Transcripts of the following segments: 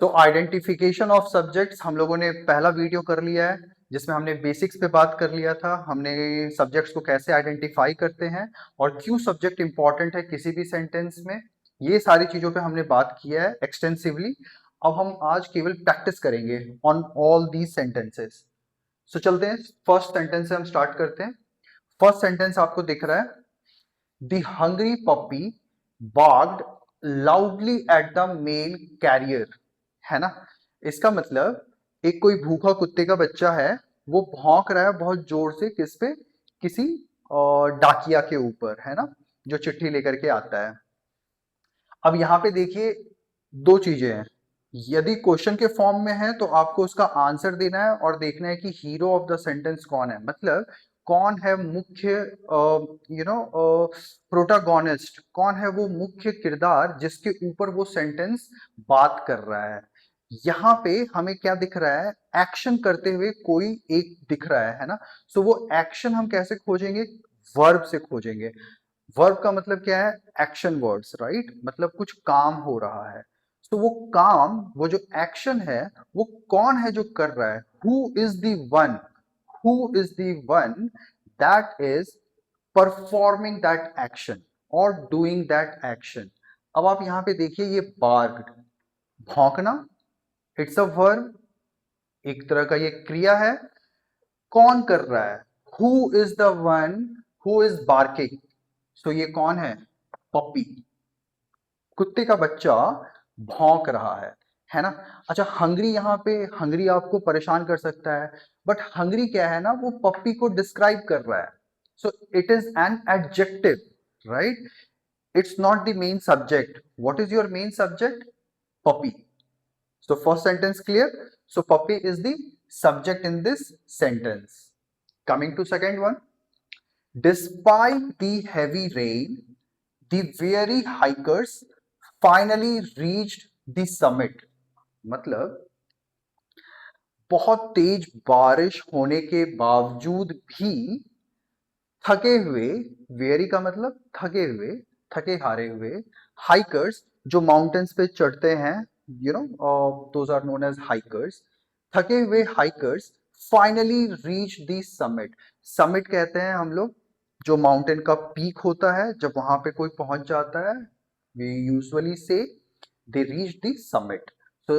तो identification of subjects हम लोगों ने पहला वीडियो कर लिया है, जिसमें हमने बेसिक्स पे बात कर लिया था। हमने सब्जेक्ट्स को कैसे आइडेंटिफाई करते हैं और क्यों सब्जेक्ट इंपॉर्टेंट है किसी भी सेंटेंस में, ये सारी चीजों पे हमने बात किया है एक्सटेंसिवली। अब हम आज केवल प्रैक्टिस करेंगे ऑन ऑल दीज सेंटेंसेस। सो चलते हैं, फर्स्ट सेंटेंस से हम स्टार्ट करते हैं। फर्स्ट सेंटेंस आपको दिख रहा है, the hungry puppy barked loudly at the mail carrier, है ना। इसका मतलब एक कोई भूखा कुत्ते का बच्चा है, वो भौंक रहा है बहुत जोर से, किस पे, किसी डाकिया के ऊपर, है ना, जो चिट्ठी लेकर के आता है। अब यहाँ पे देखिए दो चीजें हैं। यदि क्वेश्चन के फॉर्म में है तो आपको उसका आंसर देना है और देखना है कि हीरो ऑफ द सेंटेंस कौन है, मतलब कौन है मुख्य प्रोटागोनिस्ट, कौन है वो मुख्य किरदार जिसके ऊपर वो सेंटेंस बात कर रहा है। यहाँ पे हमें क्या दिख रहा है, एक्शन करते हुए कोई एक दिख रहा है ना। सो वो एक्शन हम कैसे खोजेंगे, वर्ब से खोजेंगे। वर्ब का मतलब क्या है, एक्शन वर्ड्स, राइट, मतलब कुछ काम हो रहा है। तो वो काम, वो जो एक्शन है, वो कौन है जो कर रहा है, who is the one that is performing that action और डूइंग दैट एक्शन। अब आप यहां पे देखिए, ये बार्क्ड, भौंकना, इट्स अ वर्ब, एक तरह का ये क्रिया है। कौन कर रहा है, who is the one who is barking. So ये कौन है, पपी, कुत्ते का बच्चा भौंक रहा है ना। अच्छा, हंगरी, यहाँ पे हंगरी आपको परेशान कर सकता है, बट हंगरी क्या है ना, वो पप्पी को डिस्क्राइब कर रहा है। So it is an adjective, right, it's not the main subject. What is your main subject, puppy. So first sentence clear. So puppy is the subject in this sentence. Coming to second one, despite the heavy rain, the weary hikers finally reached the summit. मतलब बहुत तेज बारिश होने के बावजूद भी थके हुए, very का मतलब थके हुए, थके हारे हुए, हाइकर्स जो माउंटेन्स पे चढ़ते हैं, those are known as hikers. थके हुए hikers finally reach the summit. Summit कहते हैं हम लोग जो माउंटेन का पीक होता है, जब वहां पे कोई पहुंच जाता है, वी यूजुअली से दे रीच द समिट। तो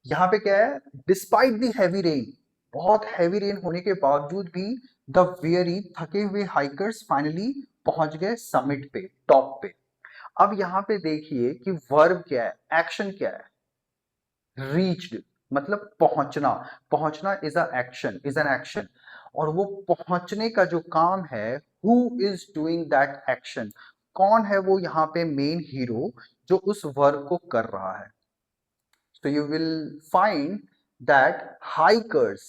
यहाँ पे क्या है, डिस्पाइट द हैवी रेन, बहुत हैवी रेन होने के बावजूद भी द वेरी, थके हुए हाइकर्स फाइनली पहुंच गए समिट पे, टॉप पे। अब यहाँ पे देखिए कि वर्ब क्या है, एक्शन क्या है, रीच्ड, मतलब पहुंचना। पहुंचना is a action, is an action. और वो पहुंचने का जो काम है, who is doing that action, कौन है वो यहाँ पे मेन हीरो जो उस वर्ब को कर रहा है। So you will find that hikers,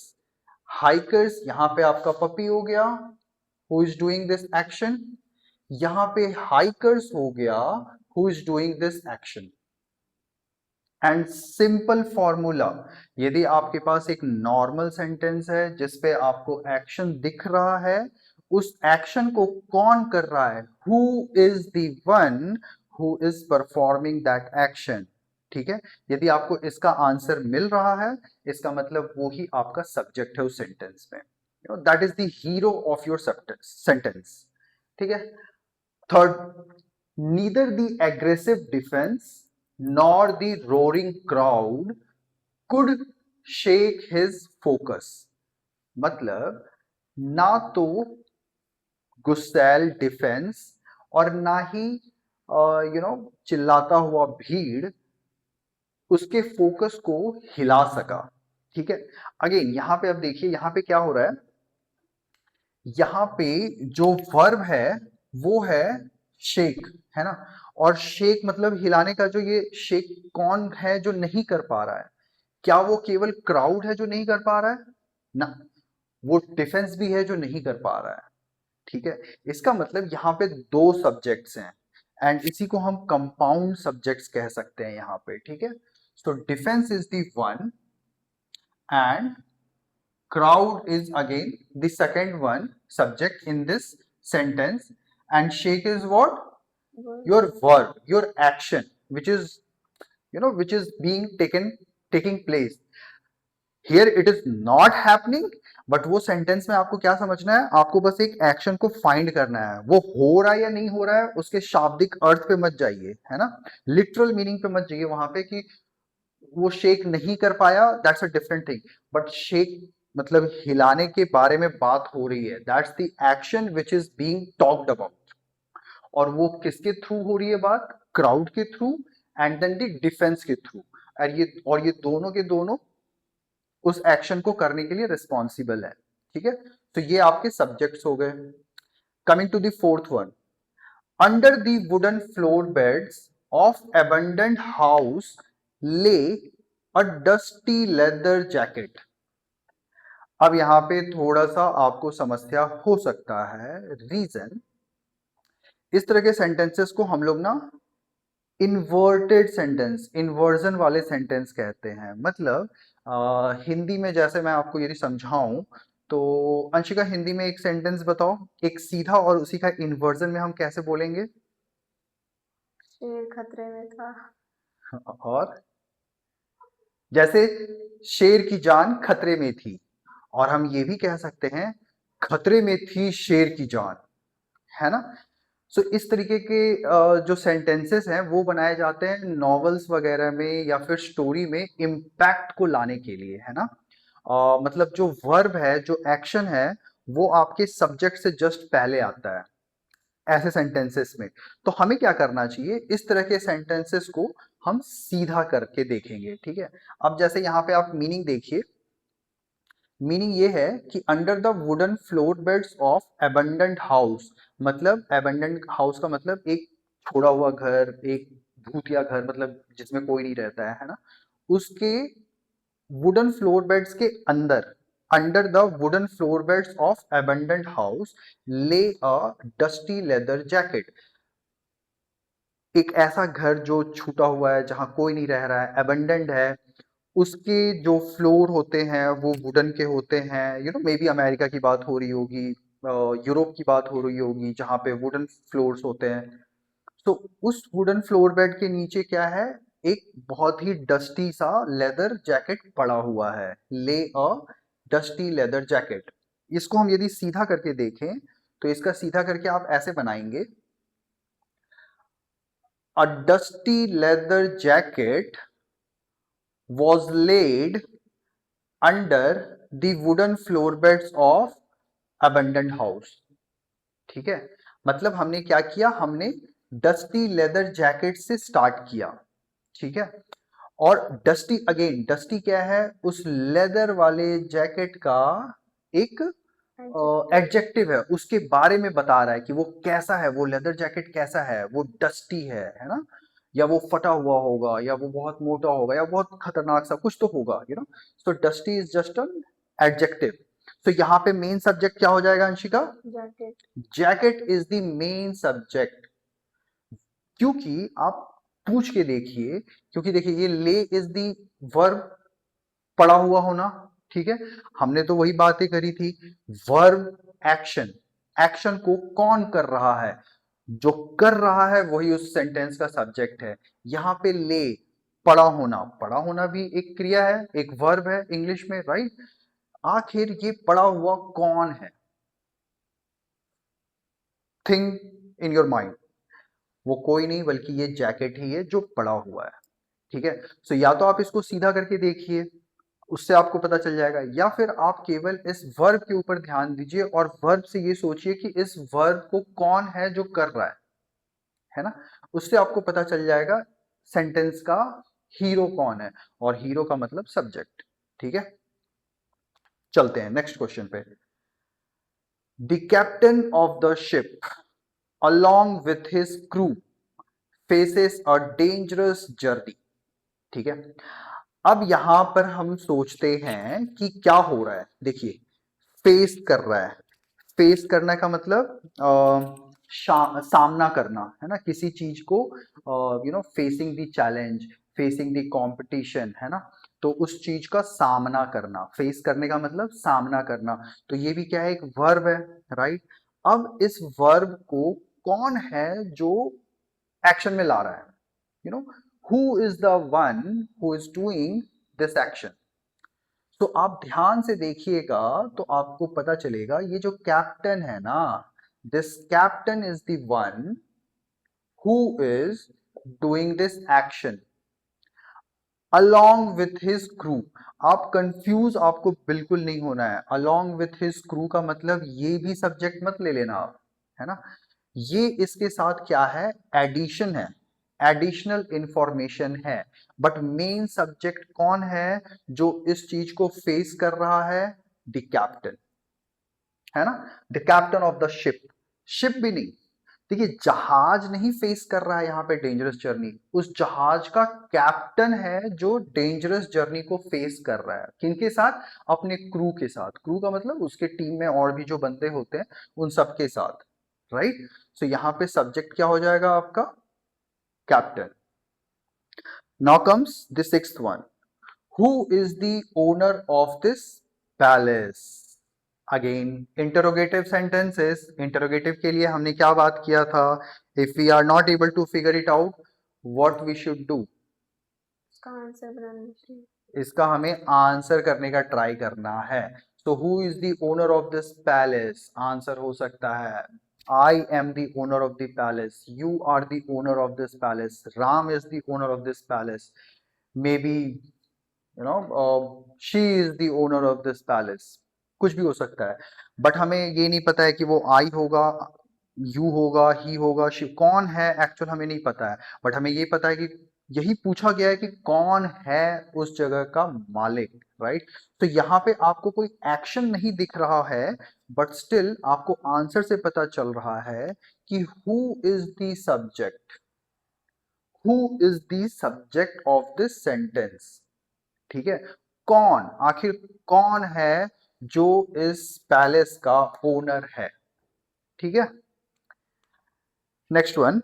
hikers यहाँ पे आपका पपी हो गया, who is doing this action, यहाँ पे hikers हो गया, who is doing this action। And simple formula, यदि आपके पास एक नॉर्मल सेंटेंस है जिसपे आपको एक्शन दिख रहा है, उस एक्शन को कौन कर रहा है, who is the one who is performing that action. ठीक है, यदि आपको इसका आंसर मिल रहा है, इसका मतलब वो ही आपका सब्जेक्ट है उस सेंटेंस में, that is the hero of your sentence. ठीक है। Third, neither the aggressive defense nor the roaring crowd could shake his focus। मतलब ना तो गुस्सैल डिफेंस और ना ही चिल्लाता हुआ भीड़ उसके फोकस को हिला सका। ठीक है। अगेन यहाँ पे अब देखिए, यहाँ पे क्या हो रहा है, यहाँ पे जो वर्ब है वो है शेक, है ना। और शेक मतलब हिलाने का, जो ये शेक कौन है जो नहीं कर पा रहा है, क्या वो केवल क्राउड है जो नहीं कर पा रहा है ना, वो डिफेंस भी है जो नहीं कर पा रहा है। ठीक है। इसका मतलब यहाँ पे दो सब्जेक्ट्स हैं एंड इसी को हम कंपाउंड सब्जेक्ट्स कह सकते हैं यहाँ पे। ठीक है। So defense is the one and crowd is again the second one subject in this sentence, and shake is what, your verb, your action, which is which is being taking place. Here it is not happening, but वो sentence में आपको क्या समझना है, आपको बस एक action को फाइंड करना है, वो हो रहा है या नहीं हो रहा है, उसके शाब्दिक अर्थ पे मत जाइए, है ना, लिटरल मीनिंग पे मत जाइए वहां पे कि वो शेक नहीं कर पाया, that's a different thing, but shake मतलब हिलाने के बारे में बात हो रही है, that's the action which is being talked about. और वो किसके थ्रू हो रही है बात, क्राउड के through and then the defence के थ्रू, और ये दोनों के दोनों उस एक्शन को करने के लिए रिस्पॉन्सिबल है, ठीक है। तो ये आपके सब्जेक्ट्स हो गए। Coming to the fourth one, under the wooden floor beds of abandoned house lay a dusty leather jacket. अब यहां पे थोड़ा सा आपको समस्या हो सकता है, रीजन, इस तरह के सेंटेंसेस को हम लोग ना इन्वर्टेड सेंटेंस, इन्वर्जन वाले सेंटेंस कहते हैं। मतलब हिंदी में जैसे मैं आपको यदि समझाऊं, तो अंशिका हिंदी में एक सेंटेंस बताओ, एक सीधा और उसी का इन्वर्जन में हम कैसे बोलेंगे। शेर खतरे में था। और जैसे शेर की जान खतरे में थी, और हम ये भी कह सकते हैं खतरे में थी शेर की जान, है ना। सो इस तरीके के जो सेंटेंसेस हैं वो बनाए जाते हैं नॉवेल्स वगैरह में या फिर स्टोरी में इम्पैक्ट को लाने के लिए, है ना। मतलब जो वर्ब है, जो एक्शन है, वो आपके सब्जेक्ट से जस्ट पहले आता है ऐसे सेंटेंसेस में। तो हमें क्या करना चाहिए, इस तरह के सेंटेंसेस को हम सीधा करके देखेंगे, ठीक है। अब जैसे यहाँ पे आप मीनिंग देखिए, मीनिंग ये है कि under the wooden floor beds of abundant house, मतलब एबंडेंट हाउस का मतलब एक छोड़ा हुआ घर, एक भूतिया घर, मतलब जिसमें कोई नहीं रहता है ना, उसके वुडन फ्लोर बेड्स के अंदर, under the wooden floor beds of abundant house lay a dusty leather jacket. एक ऐसा घर जो छूटा हुआ है, जहां कोई नहीं रह रहा है, एबंडेंट है, उसके जो फ्लोर होते हैं वो वुडन के होते हैं, मे बी अमेरिका की बात हो रही होगी, यूरोप की बात हो रही होगी, जहाँ पे वुडन फ्लोर्स होते हैं। तो उस वुडन फ्लोर बेड के नीचे क्या है, एक बहुत ही डस्टी सा लेदर जैकेट पड़ा हुआ है, ले अ डस्टी लेदर जैकेट। इसको हम यदि सीधा करके देखें, तो इसका सीधा करके आप ऐसे बनाएंगे, a dusty leather jacket was laid under the wooden floor beds of abandoned house। ठीक है, मतलब हमने क्या किया, हमने डस्टी लेदर जैकेट से स्टार्ट किया, ठीक है। और डस्टी, अगेन डस्टी क्या है, उस लेदर वाले जैकेट का एक एडजेक्टिव है, उसके बारे में बता रहा है कि वो कैसा है, वो लेदर जैकेट कैसा है, वो डस्टी है ना, या वो फटा हुआ होगा, या वो बहुत मोटा होगा, या बहुत खतरनाक सा कुछ तो होगा, so dusty is just an adjective. तो यहाँ पे मेन सब्जेक्ट क्या हो जाएगा Anshika, jacket. Jacket is the main subject. क्योंकि आप पूछ के देखिए, क्योंकि देखिए ये ले इज द वर्ब, पड़ा हुआ होना, ठीक है। हमने तो वही बातें करी थी, वर्ब एक्शन, एक्शन को कौन कर रहा है, जो कर रहा है वही उस सेंटेंस का सब्जेक्ट है। यहां पे ले, पड़ा होना, पड़ा होना भी एक क्रिया है, एक वर्ब है इंग्लिश में, राइट। आखिर ये पड़ा हुआ कौन है, थिंक इन योर माइंड, वो कोई नहीं बल्कि ये जैकेट ही है जो पड़ा हुआ है, ठीक है। सो या तो आप इसको सीधा करके देखिए, उससे आपको पता चल जाएगा, या फिर आप केवल इस वर्ब के ऊपर ध्यान दीजिए और वर्ब से ये सोचिए कि इस वर्ब को कौन है जो कर रहा है ना, उससे आपको पता चल जाएगा सेंटेंस का हीरो कौन है, और हीरो का मतलब सब्जेक्ट, ठीक है। चलते हैं नेक्स्ट क्वेश्चन पे। The captain of the ship along with his crew faces a dangerous journey। ठीक है, अब यहां पर हम सोचते हैं कि क्या हो रहा है, देखिए फेस कर रहा है, फेस करना का मतलब सामना करना, है ना, किसी चीज को, facing the challenge, facing the competition, है ना। तो उस चीज का सामना करना, फेस करने का मतलब सामना करना, तो ये भी क्या है, एक वर्ब है, राइट। अब इस वर्ब को कौन है जो एक्शन में ला रहा है, you know who is the one who is doing this action? तो आप ध्यान से देखिएगा तो आपको पता चलेगा ये जो कैप्टन है ना, this captain is the one who is doing this action along with his crew. आप कंफ्यूज आपको बिल्कुल नहीं होना है. along with his crew का मतलब ये भी सब्जेक्ट मत ले लेना आप, है ना. ये इसके साथ क्या है, एडिशन है, एडिशनल इंफॉर्मेशन है. बट मेन सब्जेक्ट कौन है जो इस चीज को फेस कर रहा है, द कैप्टन, है ना. The captain of the ship. Ship भी नहीं, देखिए जहाज नहीं फेस कर रहा है यहाँ पे डेंजरस जर्नी, उस जहाज का कैप्टन है जो डेंजरस जर्नी को फेस कर रहा है. किनके साथ, अपने क्रू के साथ. क्रू का मतलब उसके टीम में और भी जो बंदे होते हैं उन सब के साथ, राइट. सो यहाँ पे सब्जेक्ट क्या हो जाएगा आपका, captain. Now comes the sixth one. Who is the owner of this palace. Again interrogative sentences. Interrogative के लिए हमने क्या बात किया था, if we are not able to figure it out what we should do, इसका आंसर बनाना चाहिए. इसका हमें आंसर करने का ट्राई करना है. So who is the owner of this palace, answer हो सकता है I am the owner of the palace, you are the owner of this palace, Ram is the owner of this palace, maybe she is the owner of this palace. कुछ भी हो सकता है. But हमें ये नहीं पता है कि वो आई होगा, यू होगा, ही होगा, शी, कौन है एक्चुअल हमें नहीं पता है. बट हमें ये पता है कि यही पूछा गया है कि कौन है उस जगह का मालिक, राइट. तो यहाँ पे आपको कोई एक्शन नहीं दिख रहा है, बट स्टिल आपको आंसर से पता चल रहा है कि who is the subject, who is the subject of this sentence. ठीक है, कौन, आखिर कौन है जो इस पैलेस का ओनर है. ठीक है. Next one,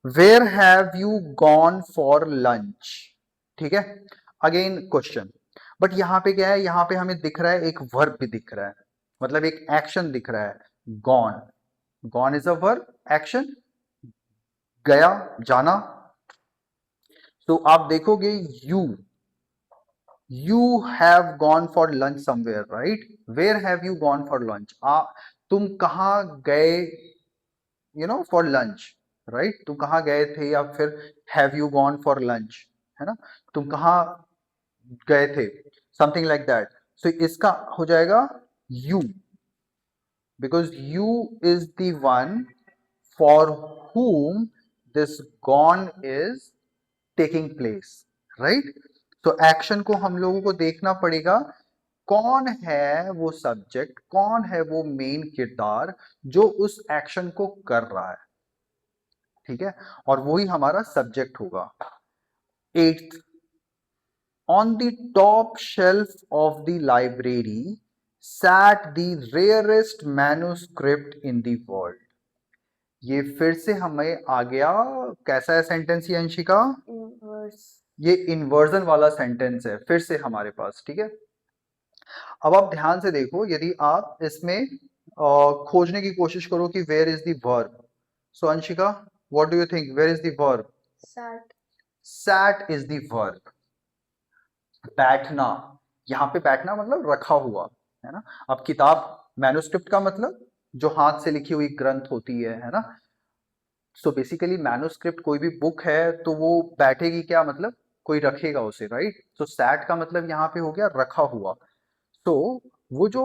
where have you gone for lunch. ठीक है, अगेन क्वेश्चन. बट यहाँ पे क्या है, यहाँ पे हमें दिख रहा है एक वर्ब भी दिख रहा है, मतलब एक एक्शन दिख रहा है, gone. Gone is a verb, action, गया, जाना. तो आप देखोगे you have gone for lunch somewhere, right? Where have you gone for lunch? तुम कहाँ गए, for lunch, right? तुम कहाँ गए थे, या फिर have you gone for lunch, है ना. तुम कहाँ गए थे, something like that. So इसका हो जाएगा you, because you is the one for whom this gone is taking place, right? तो एक्शन को हम लोगों को देखना पड़ेगा, कौन है वो सब्जेक्ट, कौन है वो मेन किरदार जो उस एक्शन को कर रहा है. ठीक है, और वही हमारा सब्जेक्ट होगा. Eighth, on the top shelf of the library sat the rarest manuscript in the world. ये फिर से हमें आ गया, कैसा है सेंटेंस ये अंशिका, इनवर्स. ये इन्वर्जन वाला सेंटेंस है फिर से हमारे पास. ठीक है, अब आप ध्यान से देखो, यदि आप इसमें खोजने की कोशिश करो कि where is the verb. So Anshika, what do you think, where is the verb. Sat. Sat is the verb. बैठना, यहाँ पे बैठना मतलब रखा हुआ, है ना. अब किताब, मैन्युस्क्रिप्ट का मतलब जो हाथ से लिखी हुई ग्रंथ होती है ना. सो बेसिकली मैन्युस्क्रिप्ट कोई भी बुक है तो वो बैठेगी क्या, मतलब कोई रखेगा उसे, राइट. सो सैट का मतलब यहाँ पे हो गया रखा हुआ. तो वो जो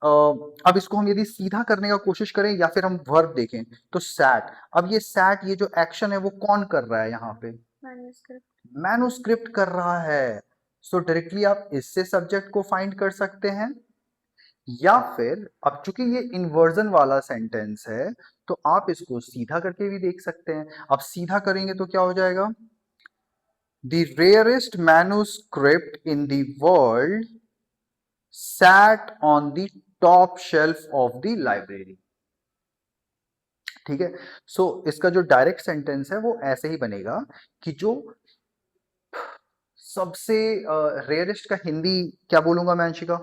अब इसको हम यदि सीधा करने का कोशिश करें या फिर हम वर्ब देखें तो सैट. अब ये सैट, ये जो एक्शन है वो कौन कर रहा है यहाँ पे, मैन्युस्क्रिप्ट. मैन्युस्क्रिप्ट कर रहा है. सो डायरेक्टली आप इससे सब्जेक्ट को फाइंड कर सकते हैं, या फिर अब चूंकि ये इन्वर्जन वाला सेंटेंस है तो आप इसको सीधा करके भी देख सकते हैं. अब सीधा करेंगे तो क्या हो जाएगा, the rarest manuscript in the world sat on the top shelf of the library. ठीक है. सो इसका जो डायरेक्ट सेंटेंस है वो ऐसे ही बनेगा कि जो सबसे रेयरेस्ट का हिंदी क्या बोलूंगा मैं अंशिका,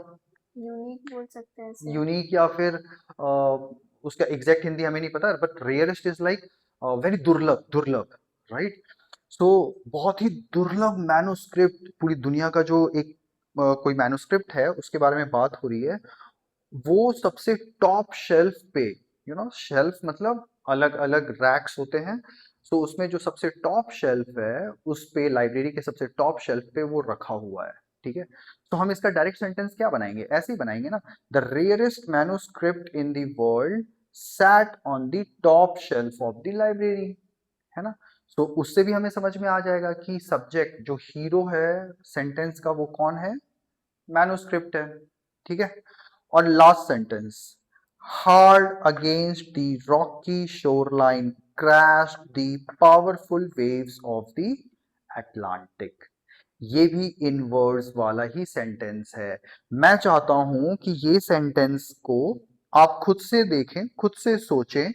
यूनिक बोल सकते हैं इसे. यूनिक, या फिर उसका एग्जैक्ट हिंदी हमें नहीं पता, but rarest is like very दुर्लभ, दुर्लभ, राइट. सो बहुत ही दुर्लभ मैन्युस्क्रिप्ट, पूरी दुनिया का जो एक कोई मैन्युस्क्रिप्ट है उसके बारे में बात हो रही है, वो सबसे टॉप शेल्फ पे, शेल्फ मतलब अलग अलग रैक्स होते हैं, सो उसमें जो सबसे टॉप शेल्फ है उस पे, लाइब्रेरी के सबसे टॉप शेल्फ पे वो रखा हुआ है। ठीक है, तो हम इसका डायरेक्ट सेंटेंस क्या बनाएंगे, ऐसे ही बनाएंगे ना, the rarest manuscript in the world sat on the top shelf of the library, है ना। तो उससे भी हमें समझ में आ जाएगा कि सब्जेक्ट जो हीरो है सेंटेंस का वो कौन है, मैन्युस्क्रिप्ट है। ठीक है, और last sentence, hard against the Rocky shoreline crashed the powerful waves of the Atlantic, ये भी इन वर्ड्स वाला ही सेंटेंस है। मैं चाहता हूं कि ये सेंटेंस को आप खुद से देखें, खुद से सोचें,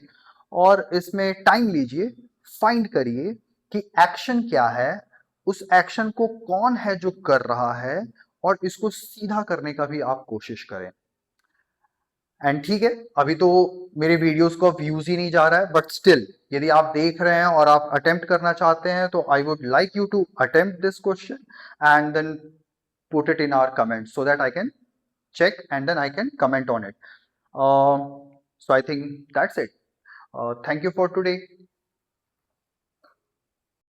और इसमें टाइम लीजिए, फाइंड करिए कि एक्शन क्या है, उस एक्शन को कौन है जो कर रहा है, और इसको सीधा करने का भी आप कोशिश करें। एंड ठीक है, अभी तो मेरे वीडियोस को व्यूज ही नहीं जा रहा है, बट स्टिल यदि आप देख रहे हैं और आप अटेम्प्ट करना चाहते हैं तो I would like you to attempt this question and then put it in our comments so that I can check and then I can comment on it. So I think that's it. Thank you for today.